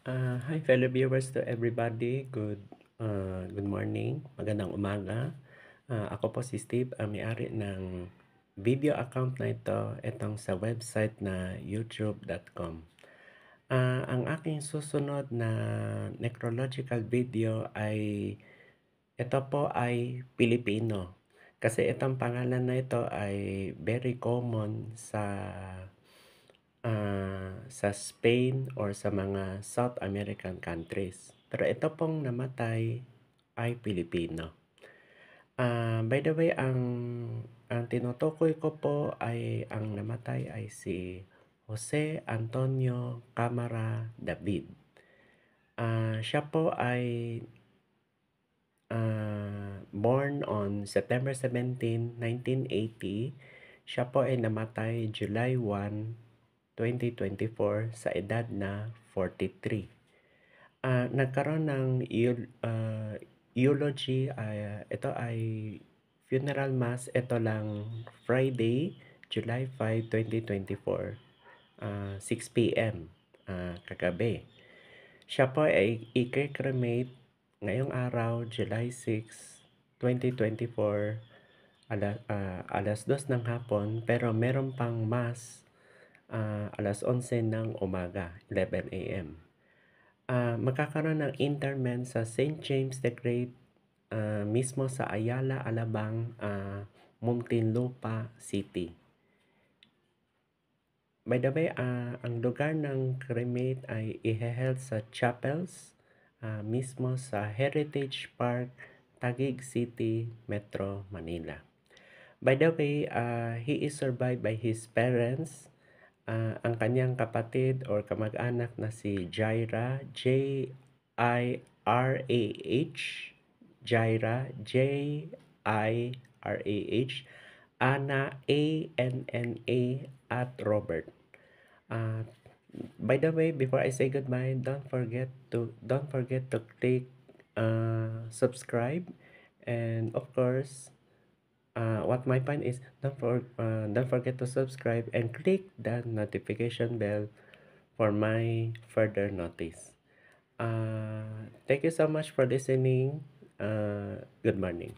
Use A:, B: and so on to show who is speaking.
A: Hi fellow viewers to everybody. Good morning. Magandang umaga. Ako po si Steve, ang may-ari ng video account na ito, itong sa website na youtube.com. Ang aking susunod na necrological video ay ito po ay Pilipino. Kasi itong pangalan na ito ay very common sa Spain or sa mga South American countries. Pero ito pong namatay ay Pilipino. By the way, ang tinutukoy ko po ay ang namatay ay si Jose Antonio Camara David. Siya po ay born on September 17, 1980. Siya po ay namatay July 1, 2024 sa edad na 43. Nagkaroon ng eulogy, ito ay funeral mass, ito lang Friday, July 5, 2024, 6 p.m. Kagabi. Siya po ay i-cremate ngayong araw, July 6, 2024, alas 2 ng hapon, pero meron pang mass alas 11 ng umaga, 11 a.m. Magkakaroon ng interment sa St. James the Great mismo sa Ayala, Alabang, Muntinlupa City. By the way, ang lugar ng cremate ay i-held sa chapels mismo sa Heritage Park, Taguig City, Metro Manila. By the way, he is survived by his parents, ang kanyang kapatid or kamag-anak na si Jaira, J-I-R-A-H, Jaira, J-I-R-A-H, Ana, A-N-N-A, at Robert. By the way, before I say goodbye, don't forget to click subscribe, and of course, what my point is, don't forget to subscribe and click the notification bell for my further notice. Thank you so much for listening. Good morning.